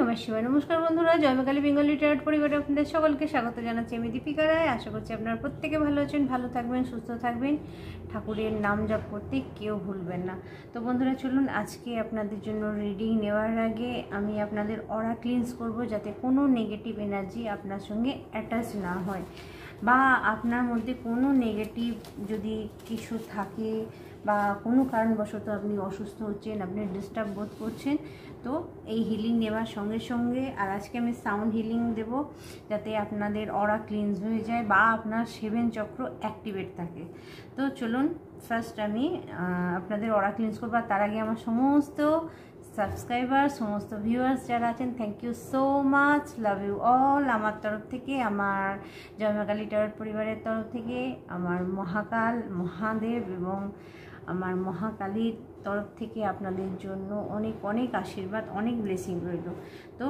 নমঃ শিবায়। নমস্কার বন্ধুরা, জয়মাকালী বেঙ্গলি ট্যারট পরিবারে আপনাদের সকলকে স্বাগত জানাচ্ছি। আমি দীপিকা রায়। আশা করছি আপনারা প্রত্যেকে ভালো আছেন, ভালো থাকবেন, সুস্থ থাকবেন, ঠাকুরের নাম জপ করতে কেউ ভুলবেন না। তো বন্ধুরা চলুন, আজকে আপনাদের জন্য রিডিং নেওয়ার আগে আমি আপনাদের অরা ক্লিনস করব, যাতে কোনো নেগেটিভ এনার্জি আপনার সঙ্গে অ্যাটাচ না হয়, বা আপনার মধ্যে কোনো নেগেটিভ যদি কিছু থাকে বা কোনো কারণবশত আপনি অসুস্থ হচ্ছেন, আপনি ডিস্টার্ব বোধ করছেন, তো এই হিলিং নেওয়ার সঙ্গে সঙ্গে আর আজকে আমি সাউন্ড হিলিং দেব, যাতে আপনাদের অরা ক্লিনস হয়ে যায় বা আপনার 7 চক্র অ্যাক্টিভেট থাকে। তো চলুন, ফার্স্ট আমি আপনাদের অরা ক্লিনস করবো। তার আগে আমার সমস্ত সাবস্ক্রাইবার, সমস্ত ভিউয়ার্স যারা আছেন, thank you so much, love you all. আমার তরফ থেকে, আমার জয়মাকালী ট্যারট পরিবারের তরফ থেকে, আমার মহাকাল মহাদেব এবং আমার মহাকালীর তরফ থেকে আপনাদের জন্য অনেক অনেক আশীর্বাদ, অনেক ব্লেসিং রইল। তো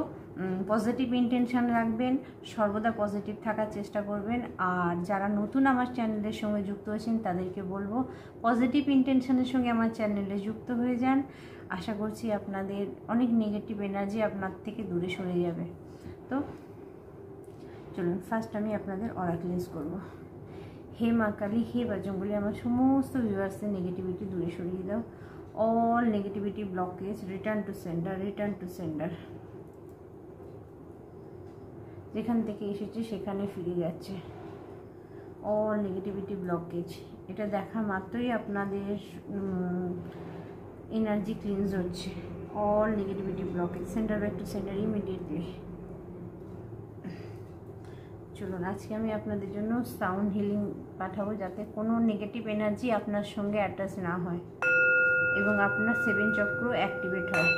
পজিটিভ ইন্টেনশন রাখবেন, সর্বদা পজিটিভ থাকার চেষ্টা করবেন। আর যারা নতুন আমার চ্যানেলের সঙ্গে যুক্ত হয়েছেন তাদেরকে বলবো, পজিটিভ ইন্টেনশনের সঙ্গে আমার চ্যানেলে যুক্ত হয়ে যান। আশা করছি আপনাদের অনেক নেগেটিভ এনার্জি আপনার থেকে দূরে সরে যাবে। তো চলুন, ফার্স্ট আমি আপনাদের অরা ক্লিনস করবো। হে মা কালী, হে বজরংবলী, আমার সমস্ত ভিউয়ার্সের নেগেটিভিটি দূরে সরিয়ে দাও। All negativity blockage return to centre, return to centre. যেখান থেকে এসেছে সেখানে ফিরে যাচ্ছে। অল নেগেটিভিটি ব্লকেজ, এটা দেখা মাত্রই আপনাদের এনার্জি ক্লিনজ হচ্ছে। All negativity blockage centre back to centre immediately. চলুন, আজকে আমি আপনাদের জন্য সাউন্ড হিলিং পাঠাবো, যাতে কোনো নেগেটিভ এনার্জি আপনার সঙ্গে অ্যাটাচ না হয় এবং আপনার 7 চক্র অ্যাক্টিভেট হয়।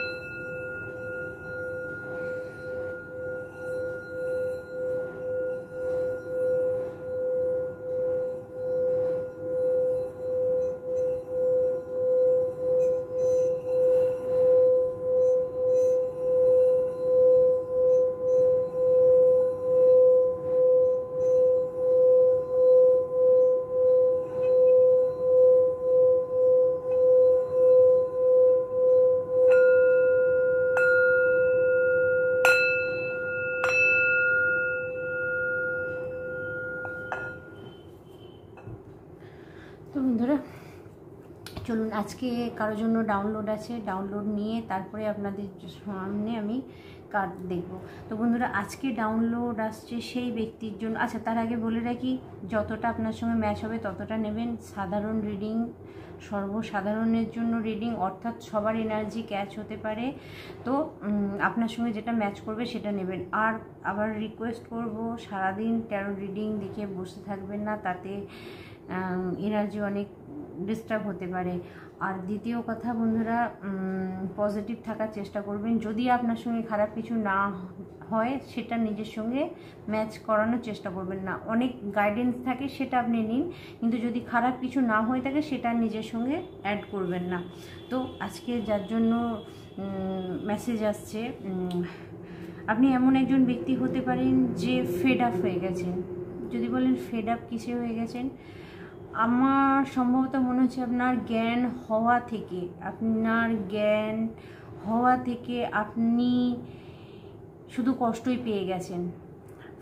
তো বন্ধুরা চলুন, আজকে কারোর জন্য ডাউনলোড আছে, ডাউনলোড নিয়ে তারপরে আপনাদের সামনে আমি কার্ড দেখব। তো বন্ধুরা, আজকে ডাউনলোড আসছে সেই ব্যক্তির জন্য। আচ্ছা, তার আগে বলে রাখি, যতটা আপনার সঙ্গে ম্যাচ হবে ততটা নেবেন। সাধারণ রিডিং, সর্বসাধারণের জন্য রিডিং, অর্থাৎ সবার এনার্জি ক্যাচ হতে পারে। তো আপনার সঙ্গে যেটা ম্যাচ করবে সেটা নেবেন। আর আবার রিকোয়েস্ট করব, সারাদিন ট্যারো রিডিং দেখে বসে থাকবেন না, তাতে এনার্জি অনেক ডিস্টার্ব হতে পারে। আর দ্বিতীয় কথা বন্ধুরা, পজিটিভ থাকার চেষ্টা করবেন। যদি আপনার সঙ্গে খারাপ কিছু না হয় সেটা নিজের সঙ্গে ম্যাচ করানোর চেষ্টা করবেন না। অনেক গাইডেন্স থাকে, সেটা আপনি নিন, কিন্তু যদি খারাপ কিছু না হয়ে থাকে সেটা নিজের সঙ্গে অ্যাড করবেন না। তো আজকে যার জন্য মেসেজ আসছে, আপনি এমন একজন ব্যক্তি হতে পারেন যে ফেড আপ হয়ে গেছেন। যদি বলেন ফেড আপ কিসে হয়ে গেছেন, আমার সম্ভবত মনে হচ্ছে আপনার জ্ঞান হওয়া থেকে আপনি শুধু কষ্টই পেয়ে গেছেন।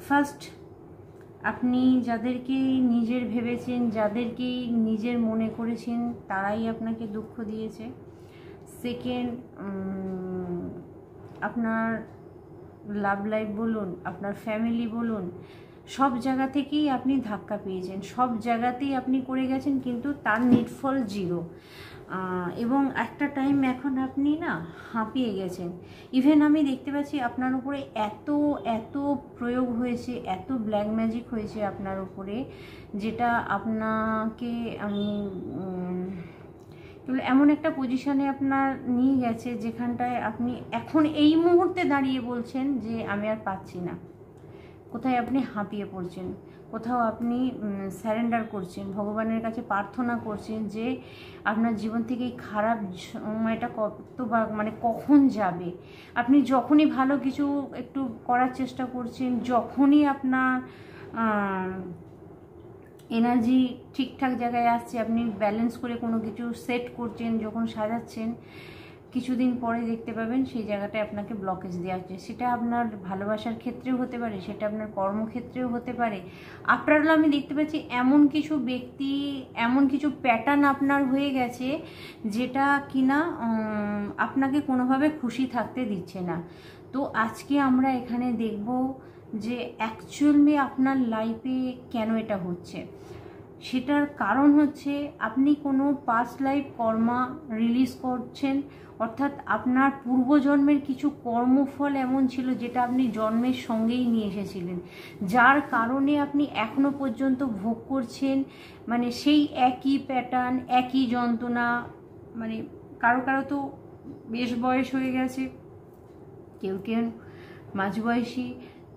ফার্স্ট, আপনি যাদেরকে নিজের ভেবেছেন, যাদেরকে নিজের মনে করেছেন, তারাই আপনাকে দুঃখ দিয়েছে। সেকেন্ড, আপনার লাভ লাইফ বলুন, আপনার ফ্যামিলি বলুন, সব জায়গা থেকেই আপনি ধাক্কা পেয়েছেন, সব জায়গাতেই আপনি করে গেছেন, কিন্তু তার নিটফল 0। এবং একটা টাইম এখন আপনি না হাঁপিয়ে গেছেন। ইভেন আমি দেখতে পাচ্ছি আপনার উপরে এত প্রয়োগ হয়েছে, এত ব্ল্যাক ম্যাজিক হয়েছে আপনার উপরে, যেটা আপনাকে আমি এমন একটা পজিশানে আপনার নিয়ে গেছে, যেখানটায় আপনি এখন এই মুহূর্তে দাঁড়িয়ে বলছেন যে আমি আর পাচ্ছি না। কোথায় আপনি হাঁপিয়ে পড়ছেন, কোথাও আপনি স্যারেন্ডার করছেন, ভগবানের কাছে প্রার্থনা করছেন যে আপনার জীবন থেকে এই খারাপ সময়টা কখন যাবে। আপনি যখনই ভালো কিছু একটু করার চেষ্টা করছেন, যখনই আপনার এনার্জি ঠিকঠাক জায়গায় আসছে, আপনি ব্যালেন্স করে কোনো কিছু সেট করছেন, যখন সাজাচ্ছেন, কিছুদিন পরে দেখতে পাবেন সেই জায়গাটায় আপনাকে ব্লকেজ দেওয়া হচ্ছে। সেটা আপনার ভালোবাসার ক্ষেত্রেও হতে পারে, সেটা আপনার কর্মক্ষেত্রেও হতে পারে। আপনার আমি দেখতে পাচ্ছি এমন কিছু ব্যক্তি, এমন কিছু প্যাটার্ন আপনার হয়ে গেছে যেটা কিনা আপনাকে কোনোভাবে খুশি থাকতে দিচ্ছে না। তো আজকে আমরা এখানে দেখব যে অ্যাকচুয়ালি আপনার লাইফে কেন এটা হচ্ছে। সেটার কারণ হচ্ছে আপনি কোনো পাস্ট লাইফ কর্মা রিলিজ করছেন, অর্থাৎ আপনার পূর্বজন্মের কিছু কর্মফল এমন ছিল যেটা আপনি জন্মের সঙ্গেই নিয়ে এসেছিলেন, যার কারণে আপনি এখনো পর্যন্ত ভোগ করছেন। মানে সেই একই প্যাটার্ন, একই যন্ত্রণা। মানে কারো কারো তো বেশ বয়স হয়ে গেছে, কেউ কেউ মাঝবয়সী।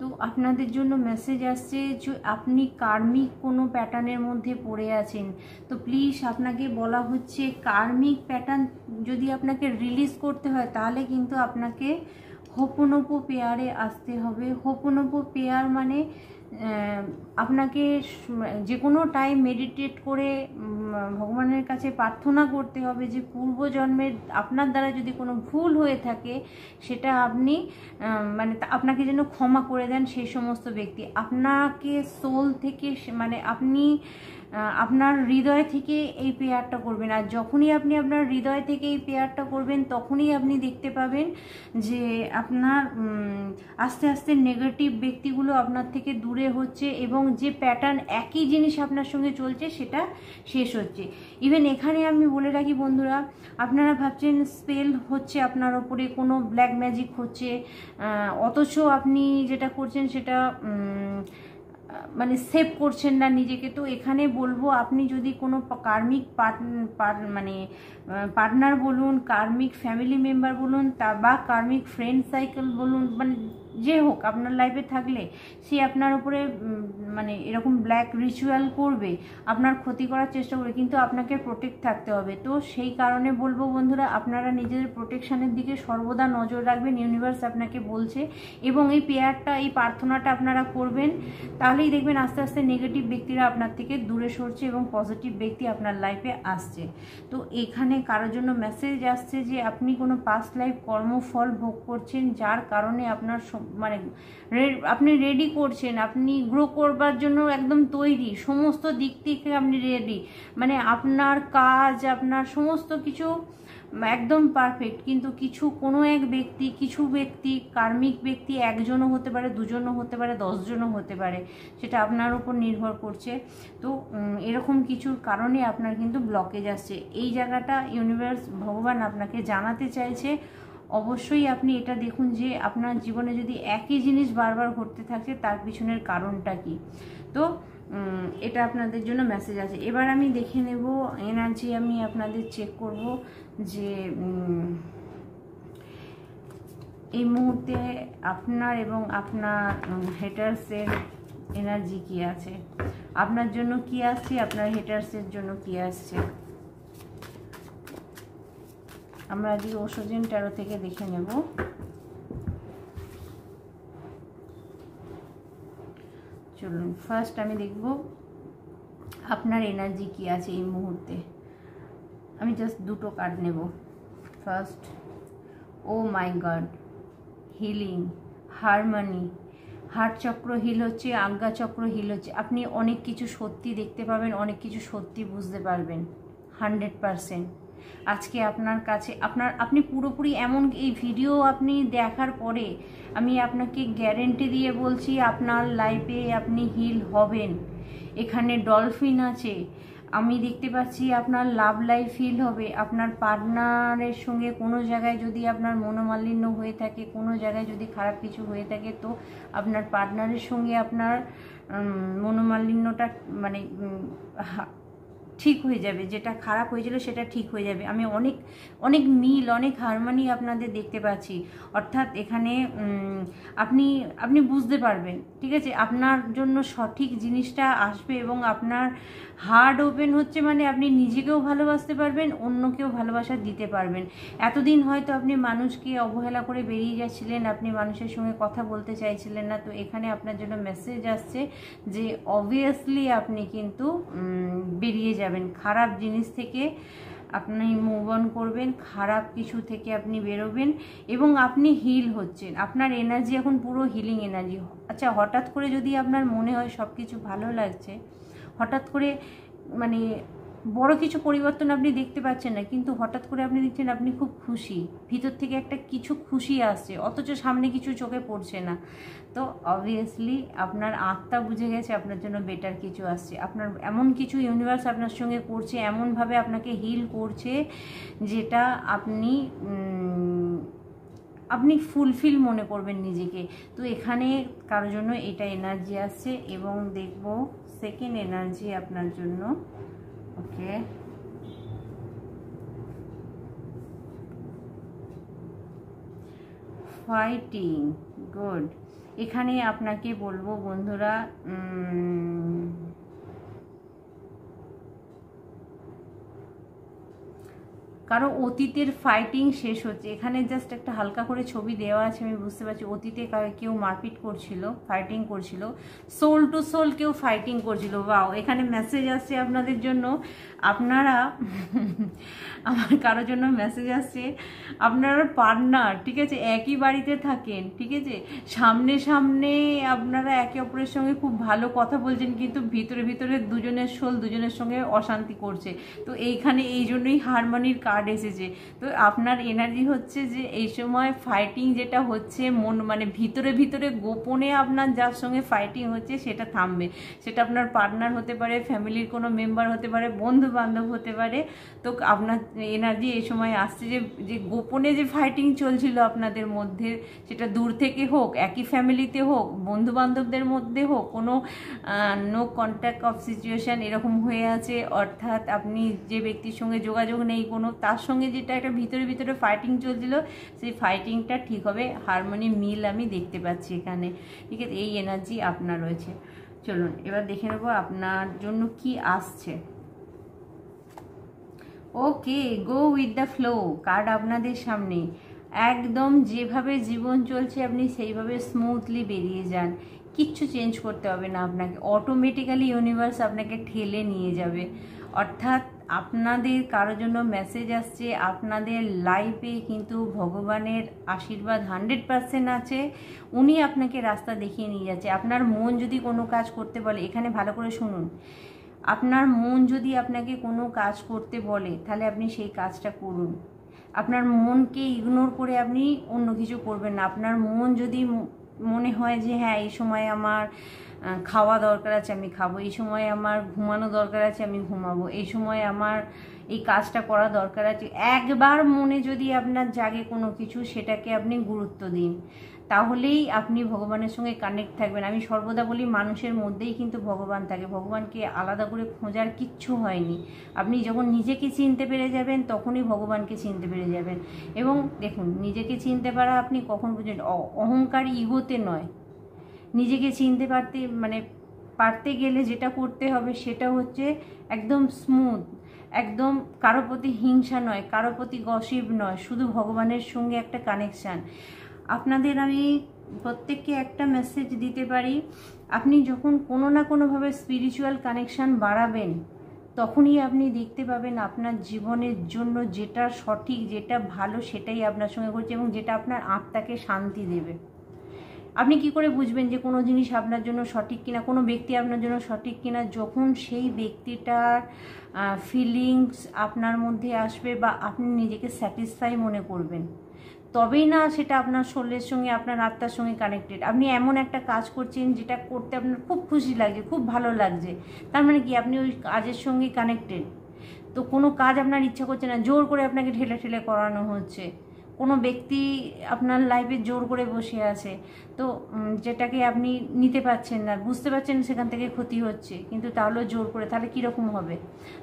তো আপনাদের জন্য মেসেজ আসছে যে আপনি কার্মিক কোনো প্যাটার্নের মধ্যে পড়ে আছেন। তো প্লিজ আপনাকে বলা হচ্ছে কার্মিক প্যাটার্ন যদি আপনাকে রিলিজ করতে হয় তাহলে কিন্তু আপনাকে হোপোনোপো পেয়ারে আসতে হবে। হোপোনোপো পেয়ার মানে আপনাকে যে কোনো টাইম মেডিটেট করে ভগবানের কাছে প্রার্থনা করতে হবে যে পূর্বজন্মের আপনার দ্বারা যদি কোনো ভুল হয়ে থাকে সেটা আপনি মানে আপনাকে যেন ক্ষমা করে দেন সেই সমস্ত ব্যক্তি। আপনাকে সোল থেকে মানে আপনি আপনার হৃদয় থেকে এই প্রেয়ারটা করবেন। আর যখনই আপনি আপনার হৃদয় থেকে এই প্রেয়ারটা করবেন তখনই আপনি দেখতে পাবেন যে আপনার আস্তে আস্তে নেগেটিভ ব্যক্তিগুলো আপনার থেকে দূরে হচ্ছে এবং যে প্যাটার্ন একই জিনিস আপনার সঙ্গে চলছে সেটা শেষ হচ্ছে। ইভেন এখানে আমি বলে রাখি বন্ধুরা, আপনারা ভাবছেন স্পেল হচ্ছে আপনার ওপরে, কোনো ব্ল্যাক ম্যাজিক হচ্ছে, অথচ আপনি যেটা করছেন সেটা মানে সেভ করছেন না নিজেকে। তো এখানে বলবো আপনি যদি কোনো কার্মিক মানে পার্টনার বলুন, কার্মিক ফ্যামিলি মেম্বার বলুন, তা বা কার্মিক ফ্রেন্ড সাইকেল বলুন, মানে যে হোক আপনার লাইফে থাকলে সে আপনার উপরে মানে এরকম ব্ল্যাক রিচুয়াল করবে, আপনার ক্ষতি করার চেষ্টা করবে, কিন্তু আপনাকে প্রোটেক্ট থাকতে হবে। তো সেই কারণে বলবো বন্ধুরা আপনারা নিজেদের প্রোটেকশানের দিকে সর্বদা নজর রাখবেন, ইউনিভার্স আপনাকে বলছে। এবং এই প্রেয়ারটা, এই প্রার্থনাটা আপনারা করবেন, তাহলেই দেখবেন আস্তে আস্তে নেগেটিভ ব্যক্তিরা আপনার থেকে দূরে সরছে এবং পজিটিভ ব্যক্তি আপনার লাইফে আসছে। তো এখানে কারোর জন্য মেসেজ আসছে যে আপনি কোনো পাস্ট লাইফ কর্মফল ভোগ করছেন, যার কারণে আপনার মানে আপনি রেডি করছেন, আপনি গ্রো করবার জন্য একদম তৈরি, সমস্ত দিক থেকে আপনি রেডি, মানে আপনার কাজ, আপনার সমস্ত কিছু একদম পারফেক্ট। কিন্তু কোনো এক ব্যক্তি, কিছু ব্যক্তি, কার্মিক ব্যক্তি একজনও হতে পারে, দুজনও হতে পারে, 10 জনও হতে পারে, সেটা আপনার উপর নির্ভর করছে। তো এরকম কিছুর কারণে আপনার কিন্তু ব্লকেজ আসছে। এই জায়গাটা ইউনিভার্স, ভগবান আপনাকে জানাতে চাইছে। অবশ্যই আপনি এটা দেখুন যে আপনার জীবনে যদি একই জিনিস বারবার ঘটতে থাকে তার পিছনের কারণটা কি। তো এটা আপনাদের জন্য মেসেজ আছে। এবার আমি দেখে নেব এনার্জি, আমি আপনাদের চেক করব যে এই মুহূর্তে আপনার এবং আপনার হেটার্সের এনার্জি কি আছে, আপনার জন্য কি আসছে, আপনার হেটার্সের জন্য কি আসছে। আমরা আজকে ওশোজেন ট্যারো থেকে দেখে নেব। চলুন ফার্স্ট আমি দেখব আপনার এনার্জি কি আছে এই মুহূর্তে। আমি জাস্ট দুটো কার্ড নেব। ফার্স্ট, ও মাই গড, হিলিং, হারমনি, হার্ট চক্র হিল হচ্ছে, আজ্ঞা চক্র হিল হচ্ছে। আপনি অনেক কিছু সত্যি দেখতে পাবেন, অনেক কিছু সত্যি বুঝতে পারবেন 100%। আজকে আপনার কাছে আপনি পুরোপুরি এমন এই ভিডিও আপনি দেখার পরে আমি আপনাকে গ্যারেন্টি দিয়ে বলছি আপনার লাইফে আপনি হিল হবেন। এখানে ডলফিন আছে, আমি দেখতে পাচ্ছি আপনার লাভ লাইফ হিল হবে। আপনার পার্টনারের সঙ্গে কোনো জায়গায় যদি আপনার মনোমালিন্য হয়ে থাকে, কোনো জায়গায় যদি খারাপ কিছু হয়ে থাকে, তো আপনার পার্টনারের সঙ্গে আপনার মনোমালিন্যটা মানে ঠিক হয়ে যাবে, যেটা খারাপ হয়েছিল সেটা ঠিক হয়ে যাবে। আমি অনেক অনেক মিল, অনেক হারমোনি আপনাদের দেখতে পাচ্ছি। অর্থাৎ এখানে আপনি বুঝতে পারবেন, ঠিক আছে, আপনার জন্য সঠিক জিনিসটা আসবে এবং আপনার হার্ট ওপেন হচ্ছে, মানে আপনি নিজেকেও ভালোবাসতে পারবেন, অন্যকেও ভালোবাসা দিতে পারবেন। এতদিন হয়তো আপনি মানুষকে অবহেলা করে বেরিয়ে যাচ্ছিলেন, আপনি মানুষের সঙ্গে কথা বলতে চাইছিলেন না। তো এখানে আপনার জন্য মেসেজ আসছে যে অবভিয়াসলি আপনি কিন্তু বেরিয়ে যাবেন খারাপ জিনিস থেকে। আপনি মুভ অন করবেন, খারাপ কিছু থেকে আপনি বেরোবেন এবং আপনি হিল হচ্ছেন। আপনার এনার্জি এখন পুরো হিলিং এনার্জি। আচ্ছা, হঠাৎ করে যদি আপনার মনে হয় সব কিছু ভালো লাগছে, হঠাৎ করে মানে বড় কিছু পরিবর্তন আপনি দেখতে পাচ্ছেন না, কিন্তু হঠাৎ করে আপনি দেখছেন আপনি খুব খুশি, ভিতর থেকে একটা কিছু খুশি আসছে, অথচ সামনে কিছু চোখে পড়ছে না, তো অবভিয়াসলি আপনার আত্মা বুঝে গেছে আপনার জন্য বেটার কিছু আসছে। আপনার এমন কিছু ইউনিভার্স আপনার সঙ্গে করছে, এমনভাবে আপনাকে হিল করছে যেটা আপনি আপনি ফুলফিল মনে করবেন নিজেকে। তো এখানে কারোর জন্য এটা এনার্জি আসছে এবং দেখব সেকেন্ড এনার্জি আপনার জন্য। ওকে, ফাইটিং, গুড। এখানে আপনাকে বলবো বন্ধুরা, কারো অতীতের ফাইটিং শেষ হচ্ছে। এখানে জাস্ট একটা হালকা করে ছবি দেওয়া আছে, আমি বুঝতে পারছি অতীতে কেউ মারপিট করছিল, ফাইটিং করছিল, সোল টু সোল কেউ ফাইটিং করছিল। বাও, এখানে মেসেজ আসছে আপনাদের জন্য। আপনারা আমার কারোর জন্য মেসেজ আসছে, আপনারা পার্টনার, ঠিক আছে, একই বাড়িতে থাকেন, ঠিক আছে, সামনে সামনে আপনারা একে অপরের সঙ্গে খুব ভালো কথা বলছেন, কিন্তু ভিতরে ভিতরে দুজনের সোল দুজনের সঙ্গে অশান্তি করছে। তো এইখানে এই জন্যই হারমোনির কার্ড এসেছে। তো আপনার এনার্জি হচ্ছে যে এই সময় ফাইটিং যেটা হচ্ছে মানে ভিতরে ভিতরে গোপনে আপনার যার সঙ্গে ফাইটিং হচ্ছে সেটা থামবে। সেটা আপনার পার্টনার হতে পারে, ফ্যামিলির কোনো মেম্বার হতে পারে, বন্ধু বান্ধব হতে পারে। তো আপনার এনার্জি এই সময় আসছে যে গোপনে যে ফাইটিং চলছিল আপনাদের মধ্যে, সেটা দূর থেকে হোক, একই ফ্যামিলিতে হোক, বন্ধু বান্ধবদের মধ্যে হোক, কোনো নো কন্ট্যাক্ট অফ সিচুয়েশান এরকম হয়ে আছে, অর্থাৎ আপনি যে ব্যক্তির সঙ্গে যোগাযোগ নেই কোনো, তার সঙ্গে যেটা একটা ভিতরে ভিতরে ফাইটিং চলছিল, সেই ফাইটিংটা ঠিক হবে। হারমোনি মিল আমি দেখতে পাচ্ছি এখানে, ঠিক আছে, এই এনার্জি আপনার রয়েছে। চলুন এবার দেখে নেবো আপনার জন্য কি আসছে। Okay, go with the flow card আপনাদের সামনে। একদম যেভাবে জীবন চলছে আপনি সেইভাবে স্মুথলি বেরিয়ে যান, কিচ্ছু চেঞ্জ করতে হবে না আপনাকে, অটোমেটিক্যালি ইউনিভার্স আপনাকে ঠেলে নিয়ে যাবে। অর্থাৎ আপনাদের কারোর জন্য মেসেজ আসছে, আপনাদের লাইফে কিন্তু ভগবানের আশীর্বাদ 100% আছে, উনি আপনাকে রাস্তা দেখিয়ে নিয়ে যাচ্ছে। আপনার মন যদি কোনো কাজ করতে বলে, এখানে ভালো করে শুনুন, আপনার মন যদি আপনাকে কোনো কাজ করতে বলে তাহলে আপনি সেই কাজটা করুন। আপনার মনকে ইগনোর করে আপনি অন্য কিছু করবেন না। আপনার মন যদি মনে হয় যে হ্যাঁ এই সময় আমার খাওয়া দরকার আছে আমি খাবো, এই সময় আমার ঘুমানো দরকার আছে আমি ঘুমাবো, এই সময় আমার এই কাজটা করা দরকার আছে, একবার মনে যদি আপনার জাগে কোনো কিছু, সেটাকে আপনি গুরুত্ব দিন, তাহলেই আপনি ভগবানের সঙ্গে কানেক্ট থাকবেন। আমি সর্বদা বলি মানুষের মধ্যেই কিন্তু ভগবান থাকে, ভগবানকে আলাদা করে খোঁজার কিচ্ছু হয়নি। আপনি যখন নিজেকে চিনতে পেরে যাবেন তখনই ভগবানকে চিনতে পেরে যাবেন। এবং দেখুন, নিজেকে চিনতে পারা আপনি কখন বুঝবেন, অহংকার ইগোতে নয়, নিজেকে চিনতে পারতে গেলে যেটা করতে হবে সেটা হচ্ছে একদম স্মুথ, একদম কারো প্রতি হিংসা নয়, কারো প্রতি গসিপ নয়, শুধু ভগবানের সঙ্গে একটা কানেকশান। আপনাদের আমি প্রত্যেককে একটা মেসেজ দিতে পারি, আপনি যখন কোনো না কোনোভাবে স্পিরিচুয়াল কানেকশান বাড়াবেন, তখনই আপনি দেখতে পাবেন আপনার জীবনের জন্য যেটা সঠিক, যেটা ভালো, সেটাই আপনার সঙ্গে ঘটছে এবং যেটা আপনার আত্মাকে শান্তি দেবে। আপনি কি করে বুঝবেন যে কোনো জিনিস আপনার জন্য সঠিক কিনা, কোনো ব্যক্তি আপনার জন্য সঠিক কিনা? যখন সেই ব্যক্তিটার ফিলিংস আপনার মধ্যে আসবে বা আপনি নিজেকে স্যাটিসফাই মনে করবেন, তবেই না সেটা আপনার শরীরের সঙ্গে, আপনার আত্মার সঙ্গে কানেক্টেড। আপনি এমন একটা কাজ করছেন যেটা করতে আপনার খুব খুশি লাগছে, খুব ভালো লাগছে, তার মানে কি আপনি ওই কাজের সঙ্গে কানেক্টেড। তো কোনো কাজ আপনার ইচ্ছা করছে না, জোর করে আপনাকে ঠেলে ঠেলে করানো হচ্ছে, কোনো ব্যক্তি আপনার লাইফে জোর করে বসে আছে, তো যেটাকে আপনি নিতে পারছেন না, বুঝতে পারছেন সেখান থেকে ক্ষতি হচ্ছে, কিন্তু তাহলেও জোর করে, তাহলে কীরকম হবে?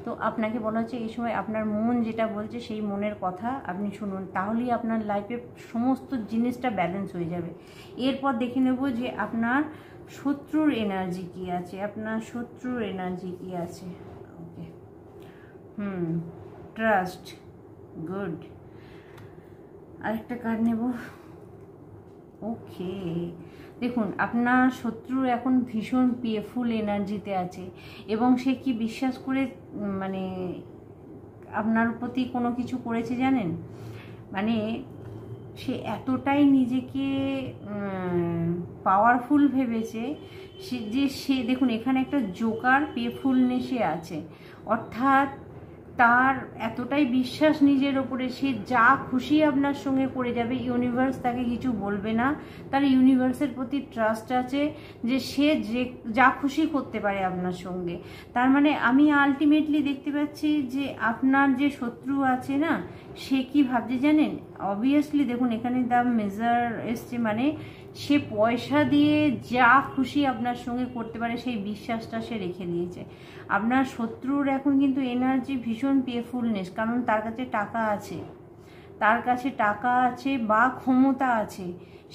তো আপনাকে বলা হচ্ছে এই সময় আপনার মন যেটা বলছে সেই মনের কথা আপনি শুনুন, তাহলেই আপনার লাইফে সমস্ত জিনিসটা ব্যালেন্স হয়ে যাবে। এরপর দেখে নেব যে আপনার শত্রুর এনার্জি কী আছে, আপনার শত্রুর এনার্জি কী আছে। ওকে, ট্রাস্ট, গুড। আরেকটা কার্ড নেব। ওকে, দেখুন আপনার শত্রু এখন ভীষণ পিয়েফুল এনার্জিতে আছে এবং সে কি বিশ্বাস করে আপনার প্রতি কোনো কিছু করেছে জানেন, মানে সে এতটাই নিজেকে পাওয়ারফুল ভেবেছে সে দেখুন এখানে একটা জোকার পেফুলনেসে আছে, অর্থাৎ তার এতটাই বিশ্বাস নিজের ওপরে, সে যা খুশি আপনার সঙ্গে করে যাবে, ইউনিভার্স তাকে কিছু বলবে না, তার ইউনিভার্সের প্রতি ট্রাস্ট আছে যে সে যা খুশি করতে পারে আপনার সঙ্গে। তার মানে আমি আলটিমেটলি দেখতে পাচ্ছি যে আপনার যে শত্রু আছে না, সে কি ভাবছে জানেন, অবভিয়াসলি দেখুন এখানে দ্য মেজার এসছে, মানে সে পয়সা দিয়ে যা খুশি আপনার সঙ্গে করতে পারে সেই বিশ্বাসটা সে রেখে দিয়েছে। আপনার শত্রুর এখন কিন্তু এনার্জি ভীষণ পেফুলনেস, কারণ তার কাছে টাকা আছে, তার কাছে টাকা আছে বা ক্ষমতা আছে,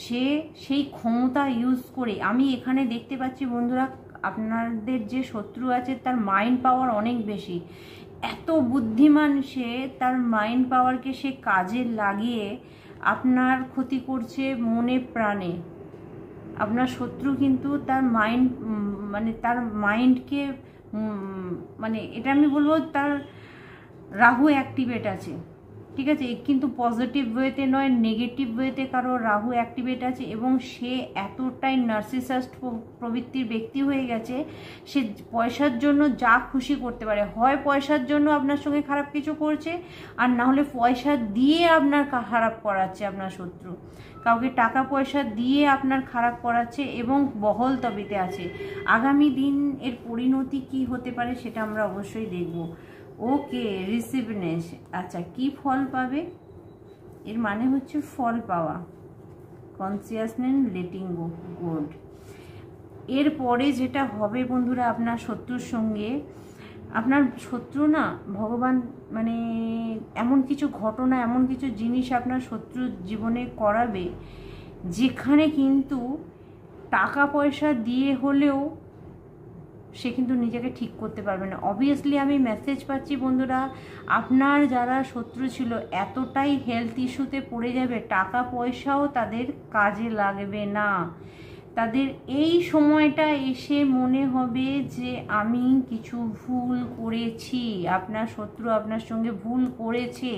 সে সেই ক্ষমতা ইউজ করে, আমি এখানে দেখতে পাচ্ছি বন্ধুরা আপনাদের যে শত্রু আছে তার মাইন্ড পাওয়ার অনেক বেশি, এত বুদ্ধিমান সে, তার মাইন্ড পাওয়ারকে সে কাজে লাগিয়ে আপনার ক্ষতি করছে মনে প্রাণে। আপনার শত্রু কিন্তু তার তার মাইন্ডকে মানে এটা আমি বলবো তার রাহু অ্যাক্টিভেট আছে, ঠিক আছে, কিন্তু পজিটিভ ওয়েতে নয়, নেগেটিভ ওয়েতে কারো রাহু অ্যাক্টিভেট আছে, এবং সে এতটাই নার্সিসিস্ট প্রবৃত্তির ব্যক্তি হয়ে গেছে, সে পয়সার জন্য যা খুশি করতে পারে, হয় পয়সার জন্য আপনার সঙ্গে খারাপ কিছু করছে, আর না হলে পয়সা দিয়ে আপনার খারাপ করাচ্ছে আপনার শত্রু, কাউকে টাকা পয়সা দিয়ে আপনার খারাপ করাচ্ছে এবং বহল তবিতে আছে। আগামী দিন এর পরিণতি কি হতে পারে সেটা আমরা অবশ্যই দেখব। ওকে, রিসিভনেস, আচ্ছা কি ফল পাবে, এর মানে হচ্ছে ফল পাওয়া, কনসিয়াসনেস, লেটিং গো, গুড। এরপরে যেটা হবে বন্ধুরা আপনার শত্রুর সঙ্গে, আপনার শত্রু না ভগবান মানে এমন কিছু ঘটনা, এমন কিছু জিনিস আপনার শত্রুর জীবনে করাবে যেখানে কিন্তু টাকা পয়সা দিয়ে হলেও সে কিন্তু নিজেকে ঠিক করতে পারবে না। অবভিয়াসলি আমি মেসেজ পাচ্ছি বন্ধুরা, আপনার যারা শত্রু ছিল এতটাই হেলথ ইস্যুতে পড়ে যাবে, টাকা পয়সাও তাদের কাজে লাগবে না, তাদের এই সময়টা এসে মনে হবে যে আমি কিছু ভুল করেছি, আপনার শত্রু আপনার সঙ্গে ভুল করেছে।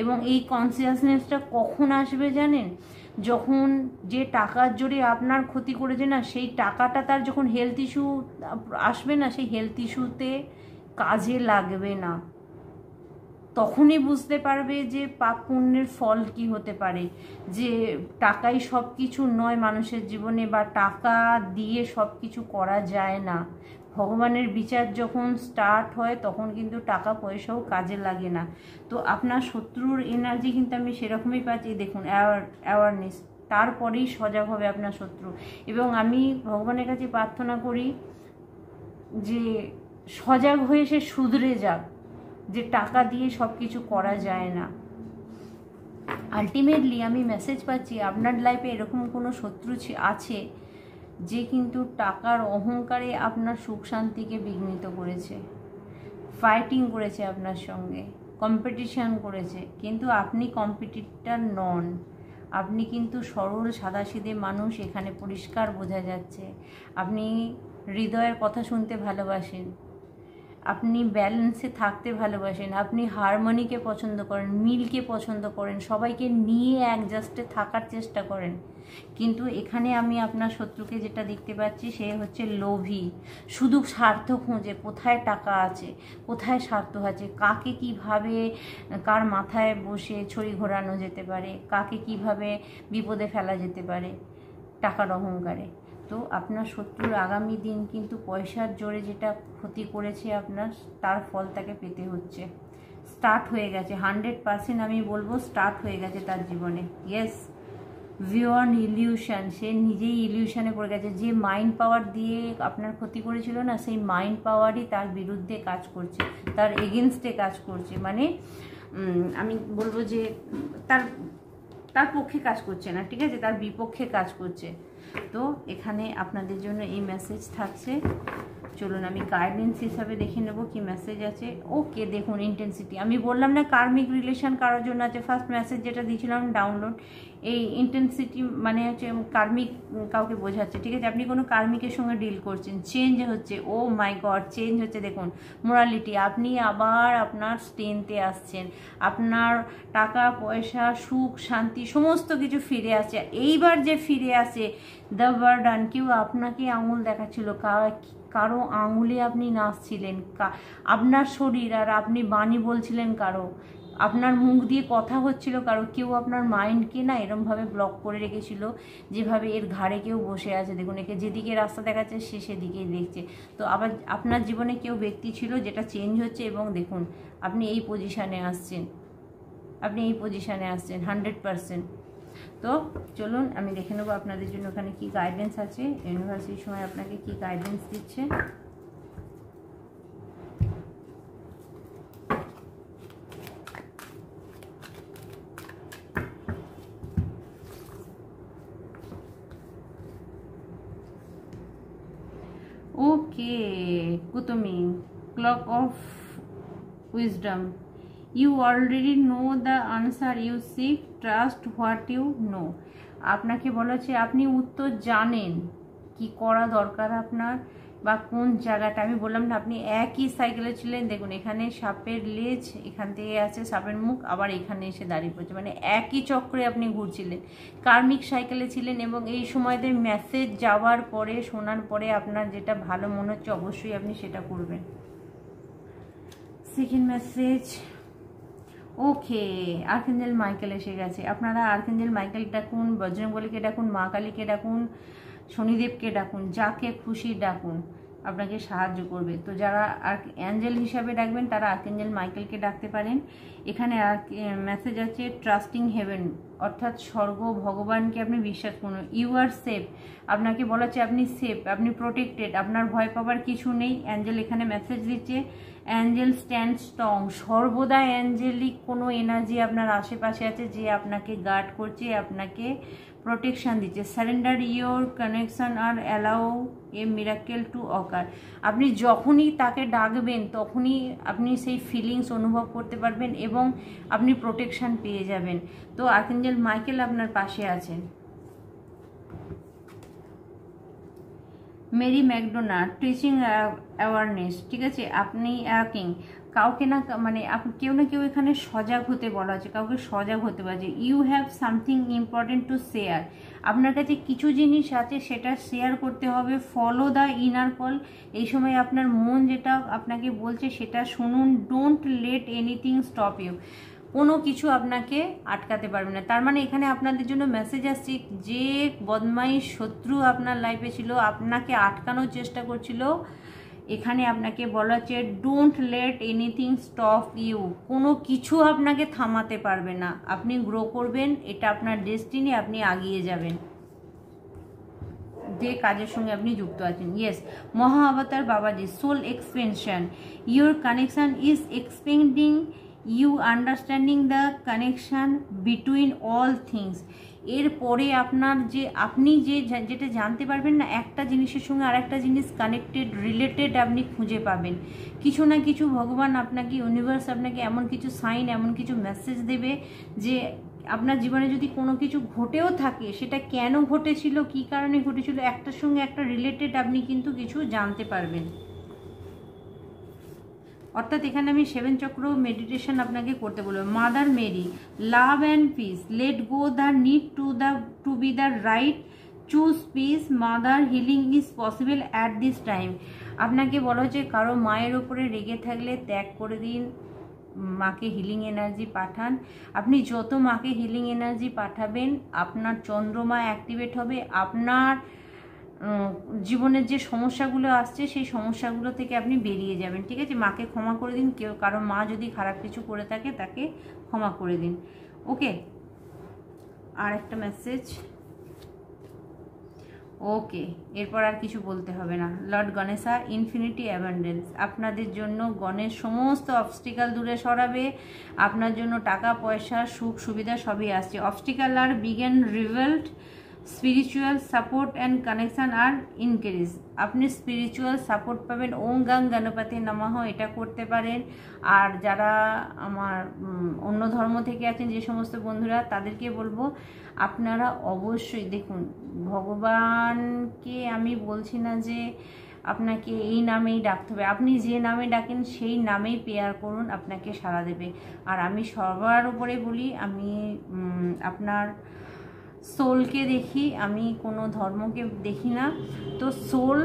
এবং এই কনসিয়াসনেসটা কখন আসবে জানেন, যখন যে টাকার জোরে আপনার ক্ষতি করেছে না, সেই টাকাটা তার যখন হেলথ ইস্যু আসবে না, সেই হেলথ ইস্যুতে কাজে লাগবে না, তখনই বুঝতে পারবে যে পাপ পুণ্যের ফল কি হতে পারে, যে টাকাই সব কিছু নয় মানুষের জীবনে, বা টাকা দিয়ে সব কিছু করা যায় না। ভগবানের বিচার যখন স্টার্ট হয় তখন কিন্তু টাকা পয়সাও কাজে লাগে না। তো আপনার শত্রুর এনার্জি কিন্তু আমি সেরকমই পাচ্ছি, দেখুন অ্যাওয়ারনেস, তারপরেই সজাগ হবে আপনার শত্রু। এবং আমি ভগবানের কাছে প্রার্থনা করি যে সজাগ হয়ে সে শুধরে যাক, যে টাকা দিয়ে সব কিছু করা যায় না। আলটিমেটলি আমি মেসেজ পাচ্ছি আপনার লাইফে এরকম কোনো শত্রু আছে যে কিন্তু টাকার অহংকারে আপনার সুখ শান্তিকে বিঘ্নিত করেছে, ফাইটিং করেছে আপনার সঙ্গে, কম্পিটিশান করেছে, কিন্তু আপনি কম্পিটিটর নন, আপনি কিন্তু সরল সাদাসিধে মানুষ, এখানে পরিষ্কার বোঝা যাচ্ছে। আপনি হৃদয়ের কথা শুনতে ভালোবাসেন, আপনি ব্যালেন্সে থাকতে ভালোবাসেন, আপনি হারমোনিকে পছন্দ করেন, মিলকে পছন্দ করেন, সবাইকে নিয়ে অ্যাডজাস্টে থাকার চেষ্টা করেন। কিন্তু এখানে আমি আপনার শত্রুকে যেটা দেখতে পাচ্ছি, সে হচ্ছে লোভী, শুধু স্বার্থ খোঁজে, কোথায় টাকা আছে, কোথায় স্বার্থ আছে, কাকে কিভাবে কার মাথায় বসে ছড়ি ঘোরানো যেতে পারে, কাকে কিভাবে বিপদে ফেলা যেতে পারে টাকার অহংকারে। তো আপনার শত্রুর আগামী দিন কিন্তু পয়সার জোরে যেটা ক্ষতি করেছে আপনার, তার ফল তাকে পেতে হচ্ছে। স্টার্ট হয়ে গেছে, 100% আমি বলবো স্টার্ট হয়ে গেছে তার জীবনে। ইয়েস, ভিওয়ান ইলিউশন, সে নিজেই ইলিউশনে পড়ে গেছে। যে মাইন্ড পাওয়ার দিয়ে আপনার ক্ষতি করেছিল না, সেই মাইন্ড পাওয়ারই তার বিরুদ্ধে কাজ করছে, তার এগেনস্টে কাজ করছে। মানে আমি বলবো যে তার পক্ষে কাজ করছে না, ঠিক আছে, তার বিপক্ষে কাজ করছে। তো এখানে আপনাদের জন্য এই মেসেজ থাকছে, চলুন আমি গাইডেন্স হিসাবে দেখে নেব কি মেসেজ আছে। ওকে, দেখুন ইন্টেন্সিটি, আমি বললাম না কার্মিক রিলেশন কারোর জন্য আছে। ফার্স্ট মেসেজ যেটা দিয়েছিলাম ডাউনলোড, এই ইন্টেন্সিটি মানে হচ্ছে কার্মিক কাউকে বোঝাচ্ছে, ঠিক আছে? আপনি কোনো কার্মিকের সঙ্গে ডিল করছেন, চেঞ্জ হচ্ছে। ও মাই গড, চেঞ্জ হচ্ছে। দেখুন মোরালিটি, আপনি আবার আপনার স্ট্রেনতে আসছেন, আপনার টাকা পয়সা সুখ শান্তি সমস্ত কিছু ফিরে আসছে। এইবার যে ফিরে আসে দ্য বার্ডান, কেউ আপনাকে আঙুল দেখাচ্ছিল, কারো আঙুলে আপনি নাচছিলেন, আপনার শরীর আর আপনি বাণী বলছিলেন কারো, আপনার মুখ দিয়ে কথা হচ্ছিল কারো, কেউ আপনার মাইন্ডকে না এরমভাবে ব্লক করে রেখেছিল, যেভাবে এর ঘাড়ে কেউ বসে আছে। দেখুন একে যেদিকে রাস্তা দেখাচ্ছে সে সেদিকেই দেখছে। তো আবার আপনার জীবনে কেউ ব্যক্তি ছিল যেটা চেঞ্জ হচ্ছে, এবং দেখুন আপনি এই পজিশানে আসছেন, 100%। তো চলুন আমি দেখে নেবো আপনাদের জন্য ওখানে কি গাইডেন্স আছে, ইউনিভার্সিটির সময় আপনাকে কি গাইডেন্স দিচ্ছে। ওকে কুতুমি, clock of wisdom, you already know the answer you seek, trust what you know। আপনাকে বলা হচ্ছে আপনি উত্তর জানেন, কি করা দরকার আপনার বা কোন জায়গাটা। আমি বললাম না আপনি একই সাইকেলে ছিলেন, দেখুন এখানে সাপের লেজ, এখান থেকে আছে সাপের মুখ, আবার এখানে এসে দাঁড়িয়ে পড়ছে, মানে একই চক্রে আপনি ঘুরছিলেন, কার্মিক সাইকেলে ছিলেন। এবং এই সময়তে মেসেজ যাওয়ার পরে, শোনার পরে আপনার যেটা ভালো মনে হচ্ছে অবশ্যই আপনি সেটা করবেন। সেকেন্ড মেসেজ, ওকে আর্কেঞ্জেল মাইকেল এসে গেছে। আপনারা আর্কেঞ্জেল মাইকেল ডাকুন, বজরংবলীকে ডাকুন, মা কালীকে ডাকুন, শনিদেবকে ডাকুন, যাকে খুশি ডাকুন, আপনাকে সাহায্য করবে। তো যারা অ্যাঞ্জেল হিসাবে ডাকবেন তারা আর্কেঞ্জেল মাইকেলকে ডাকতে পারেন। এখানে মেসেজ আছে ট্রাস্টিং হেভেন, অর্থাৎ স্বর্গ ভগবানকে আপনি বিশ্বাস করুন। ইউ আর সেফ, আপনাকে বলা হচ্ছে আপনি সেফ, আপনি প্রোটেক্টেড, আপনার ভয় পাবার কিছু নেই। অ্যাঞ্জেল এখানে মেসেজ দিচ্ছে অ্যাঞ্জেল স্ট্যান্ড স্ট্রং, সর্বদা অ্যাঞ্জেলিক কোনো এনার্জি আপনার আশেপাশে আছে যে আপনাকে গার্ড করছে, আপনাকে প্রোটেকশন দিচ্ছে। সারেন্ডার ইয়োর কানেকশন আর allow a miracle to occur, আপনি যখনই তাকে ডাকবেন তখনই আপনি সেই ফিলিংস অনুভব করতে পারবেন এবং আপনি প্রোটেকশন পেয়ে যাবেন। তো আর্কেঞ্জেল মাইকেল আপনার পাশে আছেন। মেরি ম্যাকডোনাল্ড, টিচিং অ্যাওয়ারনেস, ঠিক আছে? আপনি কিং, কাউকে না মানে কেউ না কেউ এখানে সজাগ হতে বলা হচ্ছে, কাউকে সজাগ হতে বলা হচ্ছে। You have something important to share, আপনার কাছে কিছু জিনিস আছে সেটা শেয়ার করতে হবে। ফলো দ্য ইনার কল, এই সময় আপনার মন যেটা আপনাকে বলছে সেটা শুনুন। Don't let anything stop you, কোনো কিছু আপনাকে আটকাতে পারবে না। তার মানে এখানে আপনাদের জন্য মেসেজ আসছে, যে বদমাইশ শত্রু আপনার লাইফে ছিল, আপনাকে আটকানোর চেষ্টা করছিল, এখানে আপনাকে বলা হচ্ছে don't let anything stop you, কোনো কিছু আপনাকে থামাতে পারবে না। আপনি গ্রো করবেন, এটা আপনার ডেস্টিনি, আপনি এগিয়ে যাবেন যে কাজের সঙ্গে আপনি যুক্ত আছেন। Yes, Maha Avatar Babaji, soul expansion, your connection is expanding, you understanding the connection between all things. এরপরে আপনার যে আপনি যেটা জানতে পারবেন না, একটা জিনিসের সঙ্গে আর একটা জিনিস কানেক্টেড, রিলেটেড আপনি খুঁজে পাবেন। কিছু না কিছু ভগবান আপনাকে, ইউনিভার্স আপনাকে এমন কিছু সাইন, এমন কিছু মেসেজ দেবে যে আপনার জীবনে যদি কোনো কিছু ঘটেও থাকে সেটা কেন ঘটেছিল, কী কারণে ঘটেছিল, একটার সঙ্গে একটা রিলেটেড আপনি কিন্তু কিছু জানতে পারবেন। অর্থাৎ এখানে আমি 7 চক্র মেডিটেশন আপনাকে করতে বলবো। Mother Mary, love and peace, let go the need to be the right, choose peace, mother healing is possible at this time. আপনাকে বলা হচ্ছে কারো মায়ের ওপরে রেগে থাকলে ত্যাগ করে দিন, মাকে হিলিং এনার্জি পাঠান। আপনি যত মাকে হিলিং এনার্জি পাঠাবেন আপনার চন্দ্রমা অ্যাক্টিভেট হবে, আপনার জীবনের যে সমস্যাগুলো আসছে সেই সমস্যাগুলো থেকে আপনি বেরিয়ে যাবেন, ঠিক আছে? মাকে ক্ষমা করে দিন, কেউ কারো মা যদি খারাপ কিছু করে থাকে তাকে ক্ষমা করে দিন। ওকে, আর একটা মেসেজ। ওকে, এরপর আর কিছু বলতে হবে না। লর্ড গণেশা, ইনফিনিটি অ্যাবান্ডেন্স, আপনাদের জন্য গণেশ সমস্ত অবস্টিকাল দূরে সরাবে, আপনার জন্য টাকা পয়সা সুখ সুবিধা সবই আসছে। অবস্টিকাল আর বিগেন revealed, spiritual support and connection are increase. আপনি স্পিরিচুয়াল সাপোর্ট পাবেন, ওং গাং গণপতি নমঃ এটা করতে পারেন। আর যারা আমার অন্য ধর্ম থেকে আছেন যে সমস্ত বন্ধুরা, তাদেরকে বলবো আপনারা অবশ্যই দেখুন, ভগবানকে আমি বলছি না যে আপনাকে এই নামেই ডাকতে হবে, আপনি যে নামে ডাকেন সেই নামেই প্রেয়ার করুন, আপনাকে সাড়া দেবে। আর আমি সবার উপরে বলি, আমি আপনার সোলকে দেখি, আমি কোনো ধর্মকে দেখি না। তো সোল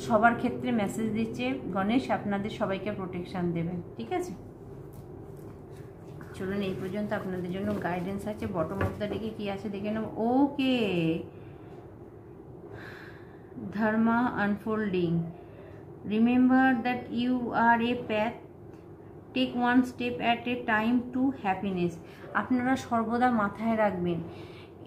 সবার ক্ষেত্রে মেসেজ দিচ্ছে, গণেশ আপনাদের সবাইকে প্রোটেকশান দেবে, ঠিক আছে? চলুন এই পর্যন্ত আপনাদের জন্য গাইডেন্স আছে। বটম অফ দ্য ডেকে কী আছে দেখে নেব। ওকে, dharma unfolding, remember that you are a path, take one step at a time to happiness। আপনারা সর্বদা মাথায় রাখবেন,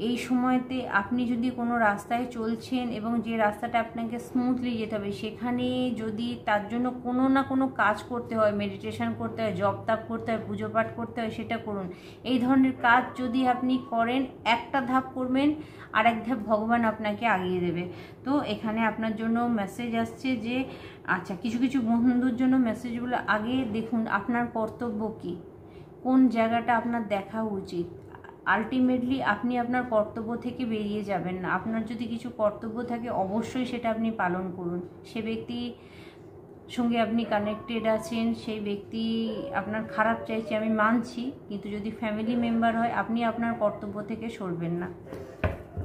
এই সময়তে আপনি যদি কোনো রাস্তায় চলছেন এবং যে রাস্তাটা আপনাকে স্মুথলি যেতে হবে, সেখানে যদি তার জন্য কোনো না কোনো কাজ করতে হয়, মেডিটেশন করতে হয়, জপ তাপ করতে হয়, পুজো পাঠ করতে হয়, সেটা করুন। এই ধরনের কাজ যদি আপনি করেন, একটা ধাপ করবেন আর এক ধাপ ভগবান আপনাকে আগিয়ে দেবে। তো এখানে আপনার জন্য মেসেজ আসছে যে আচ্ছা, কিছু কিছু বন্ধুর জন্য মেসেজগুলো আগে দেখুন, আপনার কর্তব্য কী, কোন জায়গাটা আপনার দেখা উচিত। আলটিমেটলি আপনি আপনার কর্তব্য থেকে বেরিয়ে যাবেন না। আপনার যদি কিছু কর্তব্য থাকে অবশ্যই সেটা আপনি পালন করুন। সে ব্যক্তি সঙ্গে আপনি কানেক্টেড আছেন, সেই ব্যক্তি আপনার খারাপ চাইছে আমি মানছি, কিন্তু যদি ফ্যামিলি মেম্বার হয় আপনি আপনার কর্তব্য থেকে সরবেন না,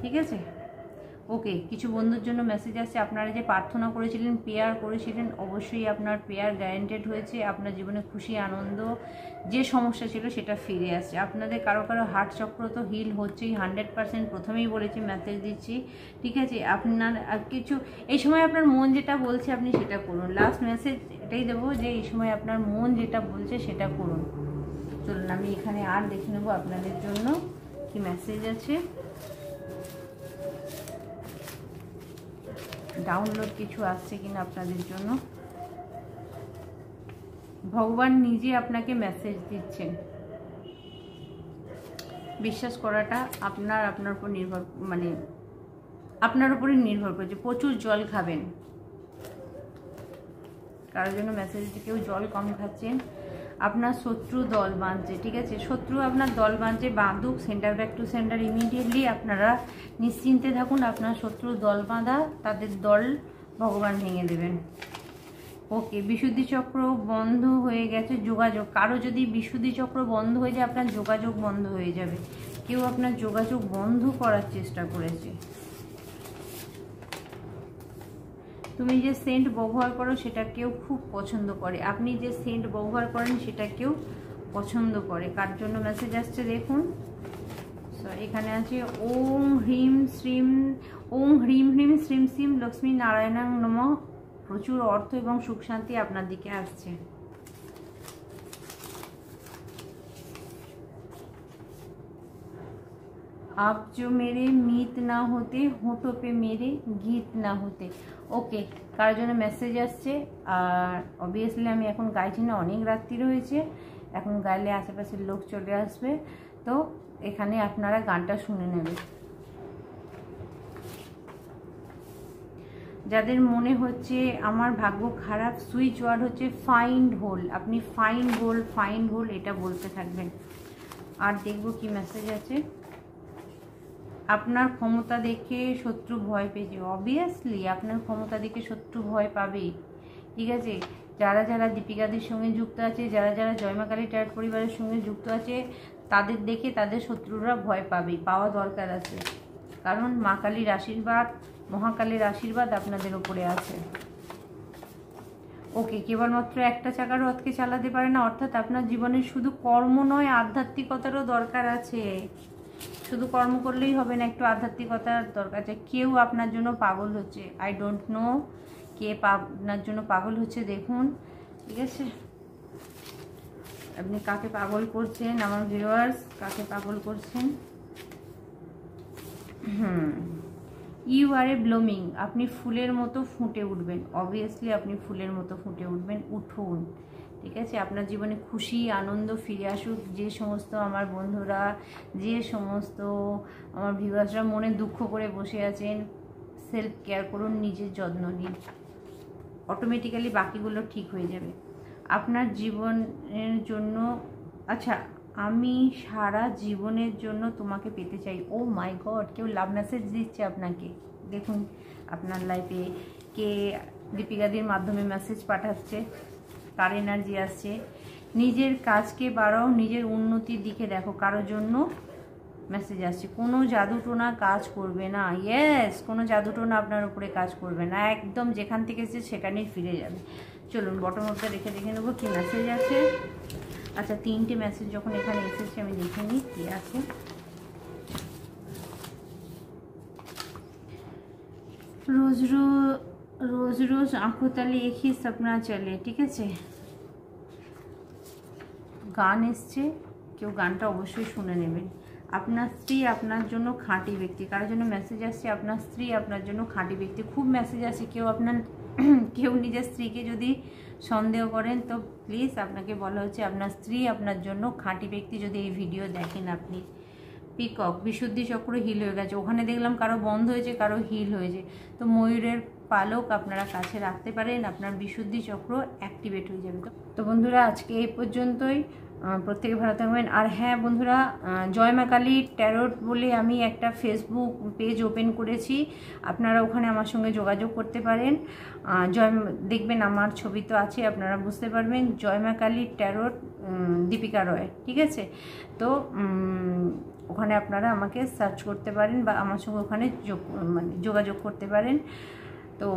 ঠিক আছে? ওকে, কিছু বন্ধুর জন্য মেসেজ আসছে, আপনারা যে প্রার্থনা করেছিলেন, প্রেয়ার করেছিলেন, অবশ্যই আপনার প্রেয়ার গ্যারান্টেড হয়েছে। আপনার জীবনে খুশি, আনন্দ, যে সমস্যা ছিল সেটা ফিরে আসছে। আপনাদের কারো কারো হার্ট চক্র তো হিল হচ্ছেই 100%, প্রথমেই বলেছি, মেসেজ দিচ্ছি, ঠিক আছে? আপনার কিছু এই সময় আপনার মন যেটা বলছে আপনি সেটা করুন। লাস্ট মেসেজ এটাই দেবো যে এই সময় আপনার মন যেটা বলছে সেটা করুন। চলুন আমি এখানে আর দেখে নেবো আপনাদের জন্য কি মেসেজ আছে। ডাউনলোড কিছু আসছে কিনা আপনাদের জন্য। ভগবান নিজে আপনাকে মেসেজ দিচ্ছেন। বিশ্বাস করাটা আপনার উপর নির্ভর, মানে আপনার উপরই নির্ভর করছে। প্রচুর জল খাবেন। কারোর জন্য মেসেজ দিচ্ছে কেউ জল কম খাচ্ছেন। আপনার শত্রু দল বাঁধছে, ঠিক আছে? শত্রু আপনার দল বাঁধছে, বাঁধুক, centre back to centre immediately. আপনারা নিশ্চিন্তে থাকুন, আপনার শত্রু দল বাঁধা, তাদের দল ভগবান ভেঙে দেবেন। ওকে, বিশুদ্ধি চক্র বন্ধ হয়ে গেছে, যোগাযোগ, কারো যদি বিশুদ্ধি চক্র বন্ধ হয়ে যায় আপনার যোগাযোগ বন্ধ হয়ে যাবে। কেউ আপনার যোগাযোগ বন্ধ করার চেষ্টা করেছে। তুমি যে সেন্ট ব্যবহার করো সেটা কেউ খুব পছন্দ করে, আপনি যে সেন্ট ব্যবহার করেন সেটা কেউ পছন্দ করে। কার জন্য মেসেজ আসছে দেখুন। এখানে আছে ওং হ্রিম শ্রীম শ্রীম লক্ষ্মী নারায়ণাং নমঃ। প্রচুর অর্থ এবং সুখ শান্তি আপনার দিকে আসছে। आप जो मेरे मीत ना होते, होठों पे मेरे गीत ना होते। ওকে, কার জন্য মেসেজ আসছে। আর অবভিয়াসলি আমি এখন গাইছি না, অনেক রাত্রি রয়েছে, এখন গাইলে আশেপাশের লোক চলে আসবে। তো এখানে আপনারা গানটা শুনে নেবেন। যাদের মনে হচ্ছে আমার ভাগ্য খারাপ, সুইচ ওয়ার্ড হচ্ছে ফাইন্ড হোল। আপনি ফাইন্ড হোল এটা বলতে থাকবেন। আর দেখবো কি মেসেজ আছে। আপনার ক্ষমতা দেখে শত্রু ভয় পেয়েছে। অবভিয়াসলি আপনার ক্ষমতা দেখে শত্রু ভয় পাবেই, ঠিক আছে? যারা যারা দীপিকাদের সঙ্গে যুক্ত আছে, যারা যারা জয় মা কালী ট্যারট পরিবারের সঙ্গে যুক্ত আছে, তাদের দেখে তাদের শত্রুরা ভয় পাবেই, পাওয়া দরকার আছে। কারণ মা কালীর আশীর্বাদ, মহাকালীর আশীর্বাদ আপনাদের উপরে আছে। ওকে, কেবলমাত্র একটা চাকার রথকে চালাতে পারে না, অর্থাৎ আপনার জীবনে শুধু কর্ম নয়, আধ্যাত্মিকতারও দরকার আছে। শুধু কর্ম করলেই হবে না, একটু আধ্যাত্মিকতার দরকার আছে। কেউ আপনার জন্য পাগল হচ্ছে, আই ডোন্ট নো কে আপনার জন্য পাগল হচ্ছে, দেখুন, ঠিক আছে? আপনি কাকে পাগল করছেন আমার ভিউয়ার্স, কাকে পাগল করছেন? ইউ আর এ ব্লুমিং, আপনি ফুলের মতো ফুটে উঠবেন। অবভিয়াসলি আপনি ফুলের মতো ফুটে উঠবেন। উঠুন, ঠিক আছে? আপনার জীবনে খুশি আনন্দ ফিরে আসুক। যে সমস্ত আমার বন্ধুরা, যে সমস্ত আমার ভিউয়ার্সরা মনে দুঃখ করে বসে আছেন, সেলফ কেয়ার করুন, নিজের যত্ন নিন, অটোমেটিক্যালি বাকিগুলো ঠিক হয়ে যাবে আপনার জীবনের জন্য। আচ্ছা, আমি সারা জীবনের জন্য তোমাকে পেতে চাই। ও মাই গড, কেউ লাভ মেসেজ দিচ্ছে আপনাকে। দেখুন আপনার লাইফে কে দীপিকাদির মাধ্যমে মেসেজ পাঠাচ্ছে, কার এনার্জি আসছে। নিজের কাজকে বাড়াও, নিজের উন্নতির দিকে দেখো, কারোর জন্য মেসেজ আসছে। কোনো জাদুটোনা কাজ করবে না। ইয়েস, কোনো জাদুটোনা আপনার উপরে কাজ করবে না, একদম যেখান থেকে এসেছে সেখানেই ফিরে যাবে। চলুন বটমটা রেখে দেখে নেবো কী মেসেজ আছে। আচ্ছা, 3টে মেসেজ যখন এখানে এসেছে আমি দেখে নিই কী আছে। রোজ রোজ রোজ আঁখো তালে একই সপনা চলে, ঠিক আছে? গান এসছে, কেউ গানটা অবশ্যই শুনে নেবেন। আপনার স্ত্রী আপনার জন্য খাঁটি ব্যক্তি, কারোর জন্য মেসেজ আসছে আপনার স্ত্রী আপনার জন্য খাঁটি ব্যক্তি। খুব মেসেজ আসছে। কেউ নিজের স্ত্রীকে যদি সন্দেহ করেন তো প্লিজ আপনাকে বলা হচ্ছে আপনার স্ত্রী আপনার জন্য খাঁটি ব্যক্তি। যদি এই ভিডিও দেখেন আপনি, পিকক বিশুদ্ধি চক্র হিল হয়ে গেছে, ওখানে দেখলাম কারো বন্ধ হয়েছে, কারো হিল হয়েছে। তো ময়ূরের পালক আপনারা কাছে রাখতে পারেন, আপনার বিশুদ্ধি চক্র অ্যাক্টিভেট হয়ে যাবে। তো বন্ধুরা আজকে এই পর্যন্তই। প্রত্যেকে ভালো থাকবেন। আর হ্যাঁ বন্ধুরা, জয় মা কালী ট্যারোট বলে আমি একটা ফেসবুক পেজ ওপেন করেছি, আপনারা ওখানে আমার সঙ্গে যোগাযোগ করতে পারেন। দেখবেন আমার ছবি তো আছে, আপনারা বুঝতে পারবেন। জয় মা কালী ট্যারোট দীপিকা রয়, ঠিক আছে? তো ওখানে আপনারা আমাকে সার্চ করতে পারেন বা আমার সঙ্গে ওখানে যোগাযোগ করতে পারেন। তো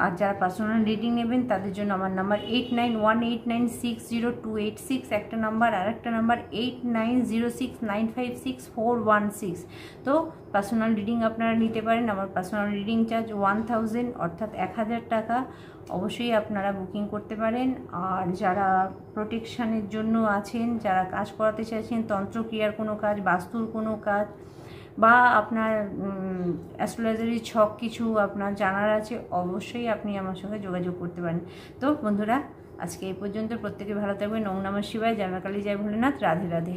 আর যারা পার্সোনাল রিডিং নেবেন তাদের জন্য আমার নাম্বার 8918960286 একটা নাম্বার, আর একটা নাম্বার 8906956416। তো পার্সোনাল রিডিং আপনারা নিতে পারেন। আমার পার্সোনাল রিডিং চার্জ 1000, অর্থাৎ 1000 টাকা। অবশ্যই আপনারা বুকিং করতে পারেন। আর যারা প্রোটেকশানের জন্য আছেন, যারা কাজ করাতে চাইছেন, তন্ত্রক্রিয়ার কোনো কাজ, বাস্তুর কোনো কাজ, বা আপনার অ্যাস্ট্রোলজারি ছক কিছু আপনার জানার আছে, অবশ্যই আপনি আমার সঙ্গে যোগাযোগ করতে পারেন। তো বন্ধুরা আজকে এই পর্যন্ত। প্রত্যেকে ভালো থাকবেন। ওম নমঃ শিবায়। জয় মা কালী, জয় ভোলেনাথ। রাধে রাধে।